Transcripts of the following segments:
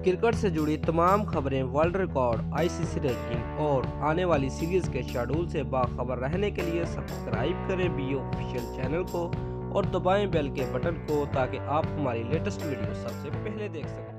Cricket से जुड़ी तमाम खबरें, वर्ल्ड रिकॉर्ड, आईसीसी रैंकिंग और आने वाली सीरीज के शेड्यूल से बाखबर रहने के लिए सब्सक्राइब करें बी ऑफिशियल चैनल को और दबाएं बेल के बटन को ताकि आप हमारी लेटेस्ट वीडियो सबसे पहले देख सकें।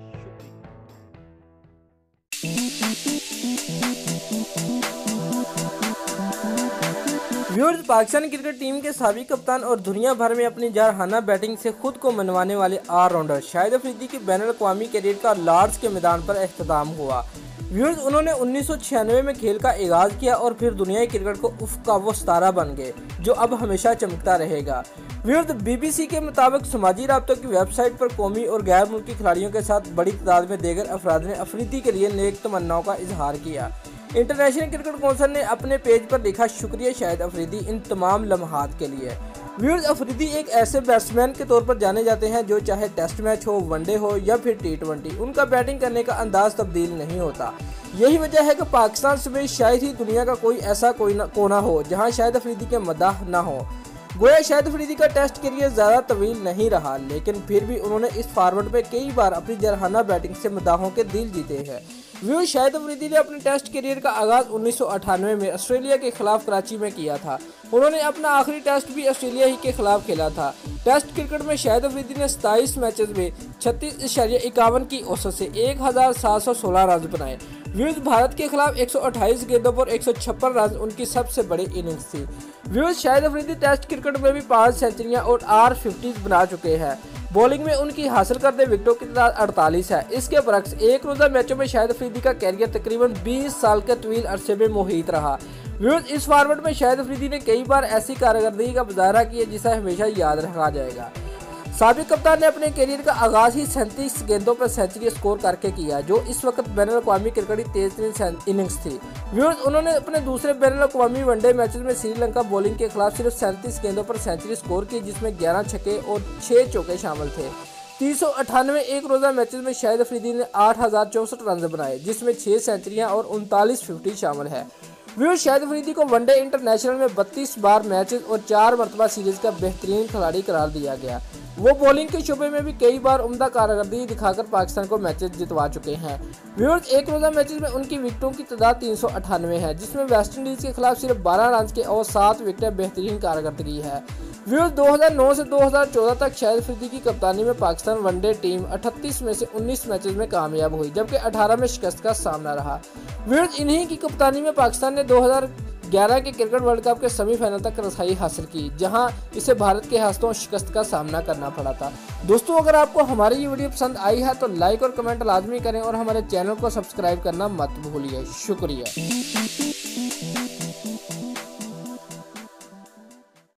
व्यूअर्स, पाकिस्तान क्रिकेट टीम के साबिक कप्तान और दुनिया भर में अपनी जारहाना बैटिंग से खुद को मनवाने वाले ऑलराउंडर शाहिद अफरीदी की बैनुल-अक़वामी कैरियर का लॉर्ड्स के मैदान पर इख्तिताम हुआ। व्यूअर्स, उन्होंने 1996 में खेल का आगाज किया और फिर दुनियाई क्रिकेट को उफ़ का वो सितारा बन गए जो अब हमेशा चमकता रहेगा। व्यूअर्स, बीबीसी के मुताबिक समाजी राब्तों की वेबसाइट पर कौमी और गैर मुल्की खिलाड़ियों के साथ बड़ी तादाद में दीगर अफराद ने अफरीदी के लिए नेक तमन्नाओं का इजहार किया। इंटरनेशनल क्रिकेट कौंसिल ने अपने पेज पर लिखा, शुक्रिया शाहिद अफरीदी इन तमाम लम्हात के लिए। व्यूअर्स, अफरीदी एक ऐसे बैट्समैन के तौर पर जाने जाते हैं जो चाहे टेस्ट मैच हो, वनडे हो या फिर T20, उनका बैटिंग करने का अंदाज तब्दील नहीं होता। यही वजह है कि पाकिस्तान समेत शायद ही दुनिया का कोई ऐसा कोना हो जहां शाहिद अफरीदी के मदाह ना हो। गोया शाहिद अफरीदी का टेस्ट करियर ज़्यादा तवील नहीं रहा, लेकिन फिर भी उन्होंने इस फॉर्मेट में कई बार अपनी जरहाना बैटिंग से मदाहों के दिल जीते हैं। व्यूअर्स, शाहिद अफरीदी ने अपने टेस्ट करियर का आगाज 1998 में ऑस्ट्रेलिया के खिलाफ कराची में किया था। उन्होंने अपना आखिरी टेस्ट भी ऑस्ट्रेलिया ही के खिलाफ खेला था। टेस्ट क्रिकेट में शाहिद अफरीदी ने 27 मैचेस में 36.51 की औसत से 1716 रन बनाए। व्यूअर्स, भारत के खिलाफ 128 गेंदों पर 156 रन उनकी सबसे बड़ी इनिंग्स थी। Viewers, Shahid Afridi test cricket में भी 5 सेंचुरियां और 8 50s बना चुके हैं। बॉलिंग में उनकी हासिल करते विकेटों की तादाद 48 है। इसके बरक्स एक रोज़ा मैचों में शाहिद अफरीदी का कैरियर तकरीबन 20 साल के तवील अरसे में मुहित रहा। व्यूअर्स, इस फॉर्मेट में शाहिद अफरीदी ने कई बार ऐसी कारकर्दगी का मुजाहरा किया जिसे हमेशा याद रखा जाएगा। साबिक कप्तान ने अपने करियर का आगाज ही 37 गेंदों पर सेंचुरी स्कोर करके किया, जो इस वक्त बैनुल-अक़वामी क्रिकेट की तेज़तरीन इनिंग्स थी। व्यूअर्स, उन्होंने अपने दूसरे बैनुल-अक़वामी वनडे मैचेस में श्रीलंका बॉलिंग के खिलाफ सिर्फ 37 गेंदों पर सेंचुरी स्कोर की, जिसमें 11 छक्के और 6 चौके शामिल थे। 398 एक रोज़ा मैचेस में शाहिद अफरीदी ने 8064 रन बनाए, जिसमें 6 सेंचुरियां और 39 50 शामिल है। व्यूअर्स, शाहिद अफरीदी को वनडे इंटरनेशनल में 32 बार मैचेस और 4 मरतबा सीरीज का बेहतरीन खिलाड़ी करार दिया गया। वो बॉलिंग के शुबे में भी कई बार उम्दा कारकर्दगी दिखाकर पाकिस्तान को मैचेस जितवा चुके हैं। व्यूअर्स, एक रोज़ा मैचेस में उनकी विकेटों की तादाद 398 है, जिसमें वेस्टइंडीज़ के खिलाफ सिर्फ 12 रन के और 7 विकेटें बेहतरीन कारकर्दगी है। व्यूअर्स, 2009 से 2014 तक शाहिद अफरीदी की कप्तानी में पाकिस्तान वनडे टीम 38 में से 19 मैचेस में कामयाब हुई, जबकि 18 में शिकस्त का सामना रहा। व्यूअर्स, इन्हीं की कप्तानी में पाकिस्तान ने 2011 के क्रिकेट वर्ल्ड कप के सेमीफाइनल तक रसाई हासिल की, जहां इसे भारत के हाथों शिकस्त का सामना करना पड़ा था। दोस्तों, अगर आपको हमारी ये वीडियो पसंद आई है तो लाइक और कमेंट लाजमी करें और हमारे चैनल को सब्सक्राइब करना मत भूलिए। शुक्रिया।